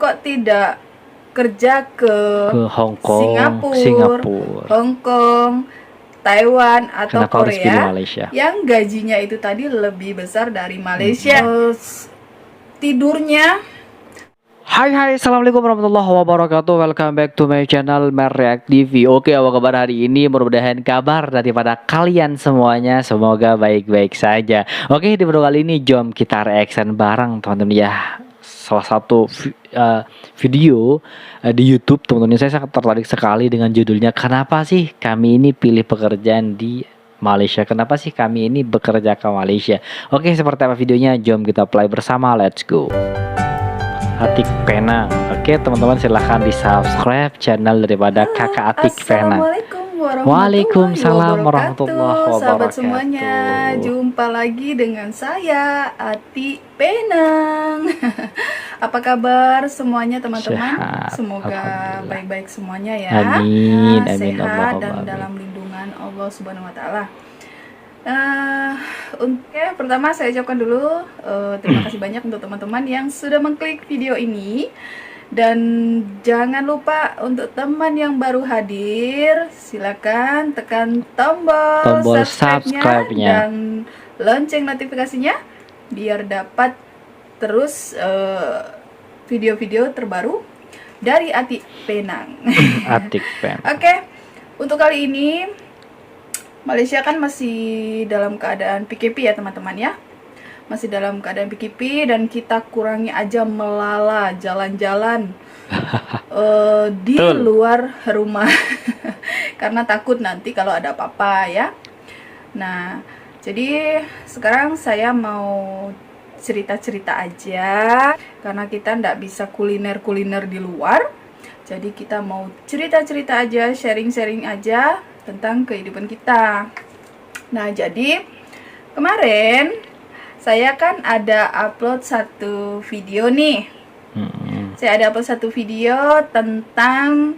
kok tidak kerja ke Hong Kong, Singapura, Hong Kong, Taiwan atau Kenapa harus pilih Korea Malaysia? yang gajinya itu tadi lebih besar dari Malaysia? Tidurnya. Hai, assalamualaikum warahmatullahi wabarakatuh. Welcome back to my channel Merreact TV. Oke, apa kabar hari ini? Mudah-mudahan kabar daripada kalian semuanya semoga baik-baik saja. Oke, di video kali ini jom kita reaction bareng teman-teman ya. Salah satu video di YouTube teman-teman, saya sangat tertarik sekali dengan judulnya, kenapa sih kami ini pilih pekerjaan di Malaysia? Kenapa sih kami ini bekerja ke Malaysia? Oke, seperti apa videonya? Jom kita play bersama. Let's go. Atik Penang. Oke teman-teman, silahkan di subscribe channel daripada kakak Atik Penang. Waalaikumsalam warahmatullahi wabarakatuh. Sahabat semuanya, jumpa lagi dengan saya Atik Penang. Apa kabar semuanya teman-teman? Semoga baik-baik semuanya ya. Amin, amin, sehat dan dalam lindungan Allah Subhanahu Wa Taala. Oke, pertama saya ucapkan dulu terima kasih banyak untuk teman-teman yang sudah mengklik video ini. Dan jangan lupa untuk teman yang baru hadir, silakan tekan tombol subscribe-nya dan lonceng notifikasinya biar dapat terus video-video terbaru dari Atik Penang. Atik Penang. Oke, untuk kali ini Malaysia kan masih dalam keadaan PKP ya teman-teman ya. Masih dalam keadaan PKP dan kita kurangi aja melala jalan-jalan di luar rumah karena takut nanti kalau ada apa-apa ya. Nah, jadi sekarang saya mau cerita-cerita aja karena kita ndak bisa kuliner-kuliner di luar. Jadi kita mau cerita-cerita aja, sharing-sharing aja tentang kehidupan kita. Nah, jadi kemarin saya kan ada upload satu video nih. Saya ada upload satu video tentang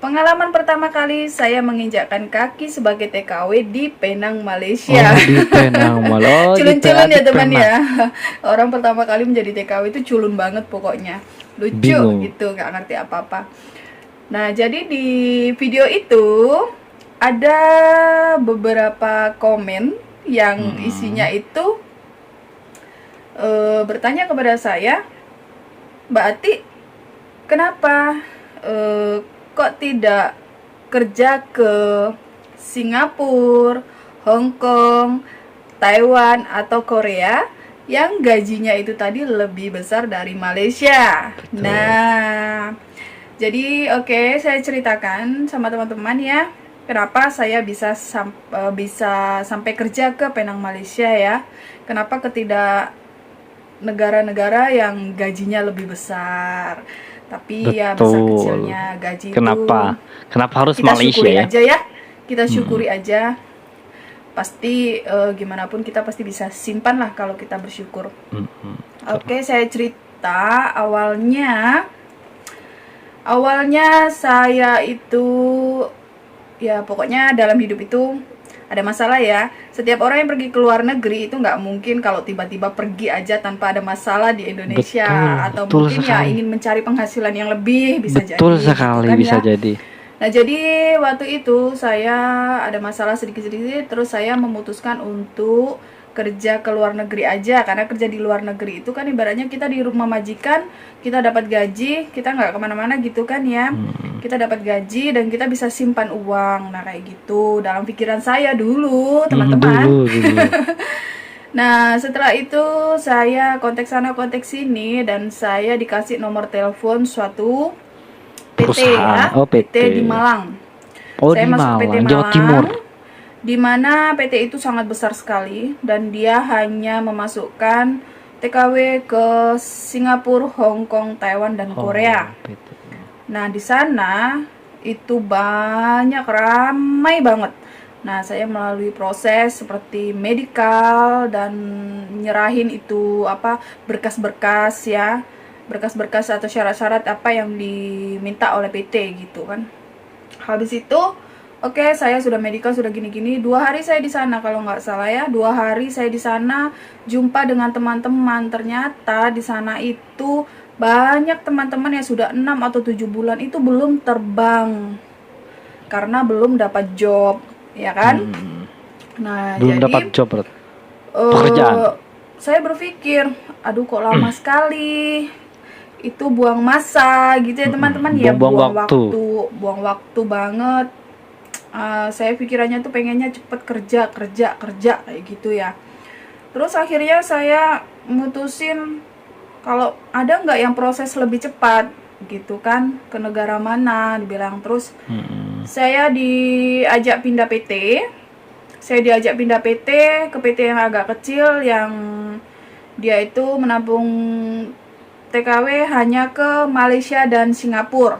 pengalaman pertama kali saya menginjakkan kaki sebagai TKW di Penang, Malaysia. Di Penang, Malaysia. Culun-culun ya teman ya. Orang pertama kali menjadi TKW itu culun banget pokoknya. Lucu gitu, nggak ngerti apa-apa. Nah, jadi di video itu ada beberapa komen yang isinya itu bertanya kepada saya, Mbak Ati, kenapa kok tidak kerja ke Singapura, Hong Kong, Taiwan atau Korea yang gajinya itu tadi lebih besar dari Malaysia? Betul. Nah, jadi oke, saya ceritakan sama teman-teman ya, kenapa saya bisa sampai kerja ke Penang, Malaysia ya. Kenapa ketidak negara-negara yang gajinya lebih besar. Tapi betul, ya besar kecilnya gaji kenapa? Kenapa harus kita Malaysia syukuri ya? Aja ya. Kita syukuri aja. Pasti gimana pun kita pasti bisa simpan lah kalau kita bersyukur. Oke, saya cerita awalnya saya itu ya pokoknya dalam hidup itu ada masalah ya. Setiap orang yang pergi ke luar negeri itu nggak mungkin kalau tiba-tiba pergi aja tanpa ada masalah di Indonesia. Atau mungkin sekali. Ya ingin mencari penghasilan yang lebih bisa jadi. Betul sekali gitu kan, bisa ya? Jadi. Nah, jadi waktu itu saya ada masalah sedikit-sedikit, terus saya memutuskan untuk kerja ke luar negeri aja. Karena kerja di luar negeri itu kan ibaratnya kita di rumah majikan, kita dapat gaji, kita nggak kemana-mana gitu kan ya. Kita dapat gaji dan kita bisa simpan uang. Nah, kayak gitu dalam pikiran saya dulu teman-teman. Nah, setelah itu saya kontak sana kontak sini dan saya dikasih nomor telepon suatu PT ya, PT di Malang. Saya masuk PT Malang, Jawa Timur, di mana PT itu sangat besar sekali dan dia hanya memasukkan TKW ke Singapura, Hong Kong, Taiwan dan Korea. Nah, di sana itu banyak, ramai banget. Nah, saya melalui proses seperti medical dan nyerahin itu berkas-berkas ya. Berkas-berkas atau syarat-syarat apa yang diminta oleh PT gitu kan. Habis itu oke, saya sudah medical, sudah gini-gini. 2 hari saya di sana kalau nggak salah ya. 2 hari saya di sana jumpa dengan teman-teman. Ternyata di sana itu banyak teman-teman yang sudah 6 atau 7 bulan itu belum terbang karena belum dapat job, ya kan? Nah, Belum jadi dapat job pekerjaan. saya berpikir, aduh kok lama sekali, itu buang masa gitu ya teman-teman ya, Buang-buang waktu. buang waktu banget. Saya pikirannya tuh pengennya cepet kerja kayak gitu ya. Terus akhirnya saya mutusin kalau ada nggak yang proses lebih cepat gitu kan, ke negara mana dibilang. Terus saya diajak pindah PT. Saya diajak pindah PT ke PT yang agak kecil, yang dia itu menampung TKW hanya ke Malaysia dan Singapura.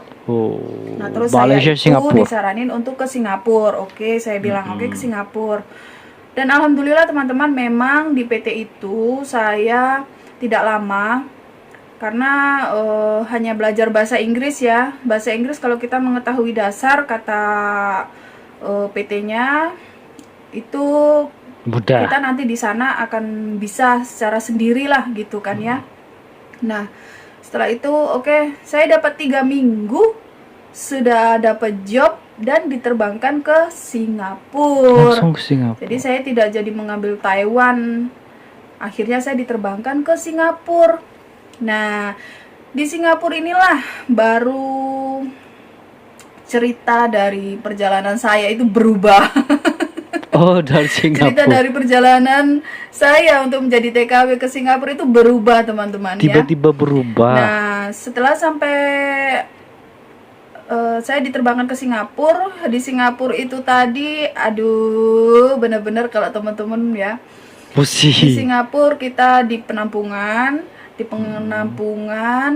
Nah, terus Malaysia, saya itu Singapura. disaranin untuk ke Singapura. Oke, saya bilang oke ke Singapura. Dan alhamdulillah teman-teman, memang di PT itu saya tidak lama karena hanya belajar bahasa Inggris ya. Bahasa Inggris kalau kita mengetahui dasar kata PT-nya itu Mudah. kita nanti di sana akan bisa secara sendirilah gitu kan ya. Nah, setelah itu oke, saya dapat 3 minggu sudah dapat job dan diterbangkan ke Singapura. Langsung ke Singapura. Jadi saya tidak jadi mengambil Taiwan. Akhirnya saya diterbangkan ke Singapura. Nah, di Singapura inilah baru cerita dari perjalanan saya itu berubah. Oh, dari Singapura. Cerita dari perjalanan saya untuk menjadi TKW ke Singapura itu berubah teman-teman ya. Tiba-tiba berubah. Nah, setelah sampai saya diterbangkan ke Singapura. Di Singapura itu tadi, aduh, bener-bener kalau teman-teman ya, di Pusing. Singapura kita di penampungan,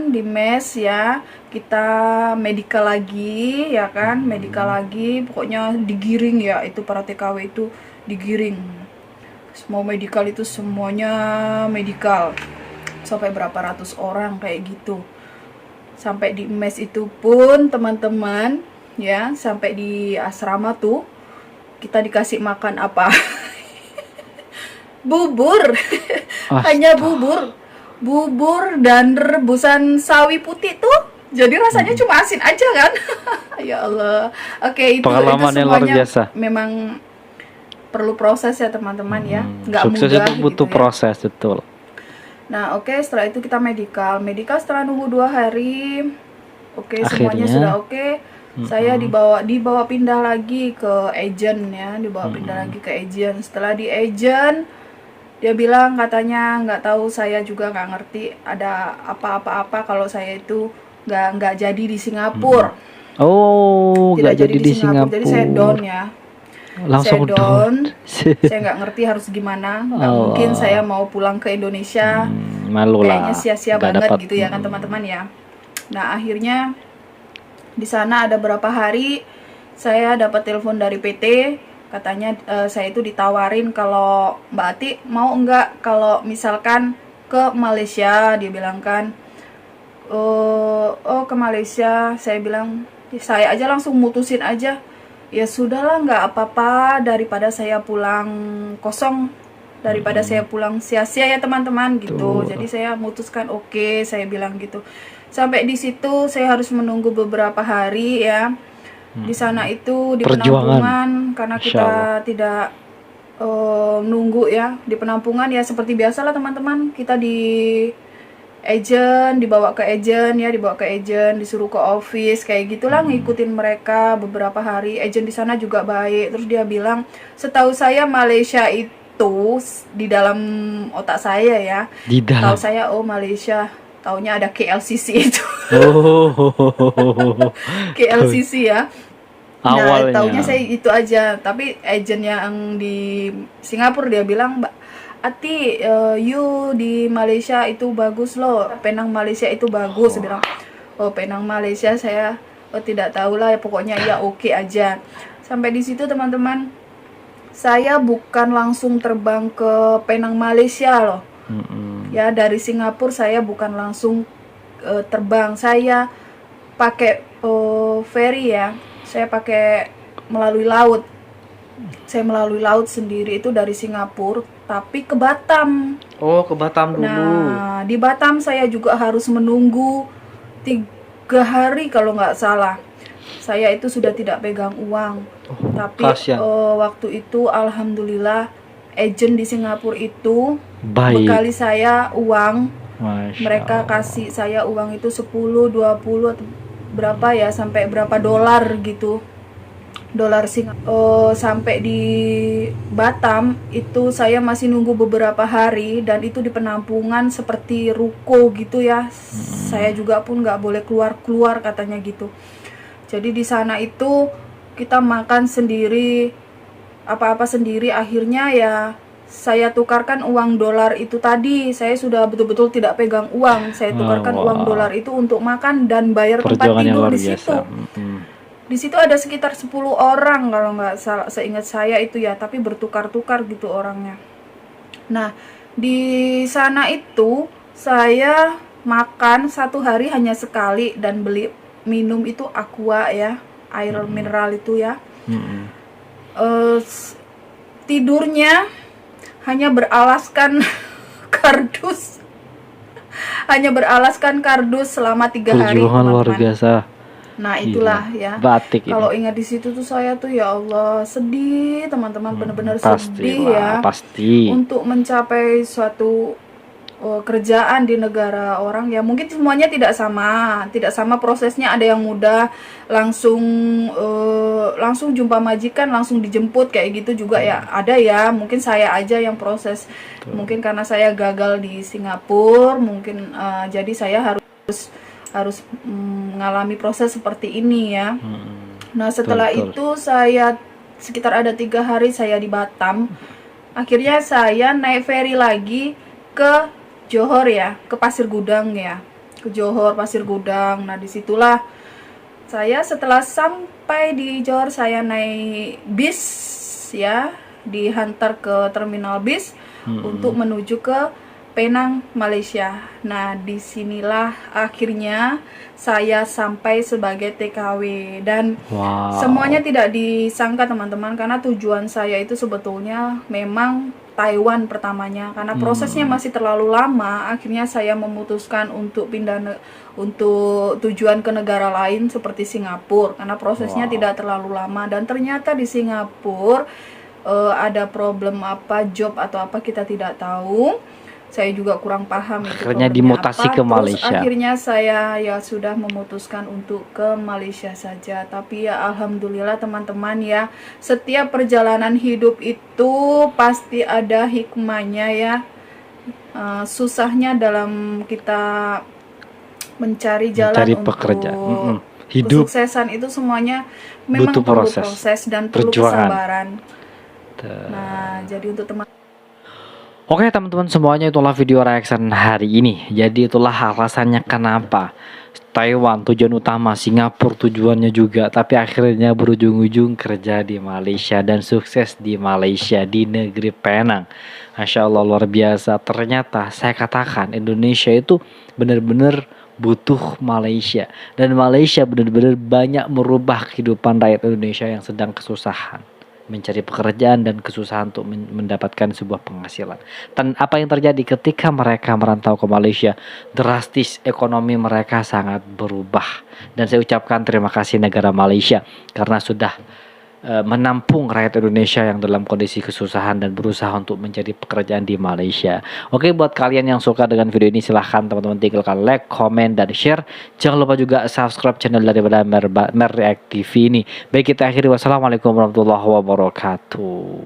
di mes ya, kita medical lagi ya kan, medical lagi, pokoknya digiring ya, itu para TKW itu digiring. Semua medical itu semuanya medical, sampai berapa ratus orang kayak gitu. Sampai di mes itu pun teman-teman ya, sampai di asrama tuh kita dikasih makan apa? Bubur. Hanya bubur dan rebusan sawi putih tuh. Jadi rasanya cuma asin aja kan. Ya Allah. Oke, itu Pengalaman yang luar semuanya biasa. memang perlu proses ya teman-teman ya. Nggak Sukses mudah itu butuh gitu ya. proses, betul. Nah, oke, setelah itu kita medical setelah nunggu 2 hari. Oke, semuanya Akhirnya, sudah oke. Saya dibawa pindah lagi ke agent ya, pindah lagi ke agent. Setelah di agent, dia bilang katanya nggak tahu, saya juga nggak ngerti ada apa-apa kalau saya itu nggak jadi di Singapura. Oh, Tidak nggak jadi di Singapura. Jadi saya down ya. Langsung Saya down. down. Saya nggak ngerti harus gimana. Nggak mungkin saya mau pulang ke Indonesia. Malu Kayaknya lah. sia-sia Nggak banget dapat. gitu ya kan teman-teman ya. Nah, akhirnya di sana ada berapa hari saya dapat telepon dari PT, katanya saya itu ditawarin kalau Mbak Ati mau enggak kalau misalkan ke Malaysia. Dia bilang kan, oh ke Malaysia. Saya bilang, saya aja langsung mutusin aja, ya sudahlah, nggak apa-apa daripada saya pulang kosong, daripada saya pulang sia-sia ya teman-teman gitu. Jadi saya memutuskan oke, saya bilang gitu. Sampai di situ saya harus menunggu beberapa hari ya. Di sana itu di penampungan, karena kita tidak nunggu ya di penampungan ya, seperti biasalah teman-teman, kita di agent, dibawa ke agent, disuruh ke office kayak gitulah, ngikutin mereka beberapa hari. Agent di sana juga baik. Terus dia bilang, setahu saya Malaysia itu di dalam otak saya ya, tahu saya Malaysia, taunya ada KLCC itu. KLCC ya. Nah, taunya saya itu aja. Tapi agent yang di Singapura dia bilang, Mbak Ati, you di Malaysia itu bagus loh, Penang Malaysia itu bagus. Dia bilang, oh Penang Malaysia saya tidak tahu lah ya, pokoknya ya oke aja. Sampai di situ teman-teman, saya bukan langsung terbang ke Penang Malaysia loh. Ya, dari Singapura saya bukan langsung terbang, saya pakai ferry ya. Saya pakai melalui laut. Saya melalui laut sendiri itu dari Singapura, tapi ke Batam. Oh, ke Batam dulu. Nah, di Batam saya juga harus menunggu 3 hari kalau nggak salah. Saya itu sudah tidak pegang uang. Tapi kasihan. waktu itu alhamdulillah agent di Singapura itu Baik. bekali saya uang. Masya Mereka Allah. kasih saya uang itu 10, 20 atau berapa ya, sampai berapa dolar gitu. Dolar Singapura. Sampai di Batam itu saya masih nunggu beberapa hari, dan itu di penampungan seperti ruko gitu ya. Saya juga pun nggak boleh keluar katanya gitu. Jadi di sana itu kita makan sendiri, apa-apa sendiri. Akhirnya ya saya tukarkan uang dolar itu tadi. Saya sudah betul-betul tidak pegang uang. Saya tukarkan uang dolar itu untuk makan dan bayar tempat Perjuangan yang tidur luar di biasa. situ. Di situ ada sekitar 10 orang kalau nggak salah, seingat saya itu ya, tapi bertukar-tukar gitu orangnya. Nah, di sana itu saya makan 1 hari hanya sekali, dan beli minum itu aqua ya, air mineral itu ya. Tidurnya hanya beralaskan kardus. Hanya beralaskan kardus selama 3 hari, Perjuangan luar teman-teman. biasa. Nah, itulah ya. Batik Kalau ini. ingat di situ tuh saya tuh ya Allah sedih, teman-teman, benar-benar sedih ya. Pasti. Untuk mencapai suatu kerjaan di negara orang ya, mungkin semuanya tidak sama prosesnya. Ada yang mudah, langsung jumpa majikan, langsung dijemput kayak gitu juga ya. Ada ya, mungkin saya aja yang proses. Mungkin karena saya gagal di Singapura, mungkin jadi saya harus mengalami proses seperti ini ya. Nah, setelah itu saya sekitar ada 3 hari saya di Batam. Akhirnya saya naik ferry lagi ke Johor ya, ke Pasir Gudang ya, ke Johor Pasir Gudang. Nah, disitulah saya setelah sampai di Johor, saya naik bis ya, dihantar ke terminal bis untuk menuju ke Penang, Malaysia. Nah, disinilah akhirnya saya sampai sebagai TKW, dan semuanya tidak disangka teman-teman, karena tujuan saya itu sebetulnya memang Taiwan pertamanya, karena prosesnya masih terlalu lama. Akhirnya saya memutuskan untuk pindah untuk tujuan ke negara lain seperti Singapura, karena prosesnya tidak terlalu lama. Dan ternyata di Singapura ada problem apa, job atau apa kita tidak tahu. Saya juga kurang paham itu Akhirnya problemnya dimutasi apa. ke Malaysia. Terus akhirnya saya ya sudah memutuskan untuk ke Malaysia saja. Tapi ya alhamdulillah teman-teman ya, setiap perjalanan hidup itu pasti ada hikmahnya ya. Susahnya dalam kita mencari jalan untuk pekerjaan. Hidup, kesuksesan itu semuanya memang butuh perlu proses, proses dan perlu perjuangan. kesabaran. Nah, jadi untuk teman Oke teman-teman semuanya, itulah video reaction hari ini. Jadi itulah alasannya kenapa Taiwan tujuan utama, Singapura tujuannya juga, tapi akhirnya berujung-ujung kerja di Malaysia dan sukses di Malaysia, di negeri Penang. Masya Allah, luar biasa. Ternyata saya katakan Indonesia itu benar-benar butuh Malaysia, dan Malaysia benar-benar banyak merubah kehidupan rakyat Indonesia yang sedang kesusahan mencari pekerjaan dan kesusahan untuk mendapatkan sebuah penghasilan. Dan apa yang terjadi ketika mereka merantau ke Malaysia, drastis ekonomi mereka sangat berubah. Dan saya ucapkan terima kasih negara Malaysia karena sudah menampung rakyat Indonesia yang dalam kondisi kesusahan dan berusaha untuk mencari pekerjaan di Malaysia. Oke, buat kalian yang suka dengan video ini, silahkan teman-teman tinggalkan like, komen, dan share. Jangan lupa juga subscribe channel daripada Mer React TV ini. Baik, kita akhiri. Wassalamualaikum warahmatullahi wabarakatuh.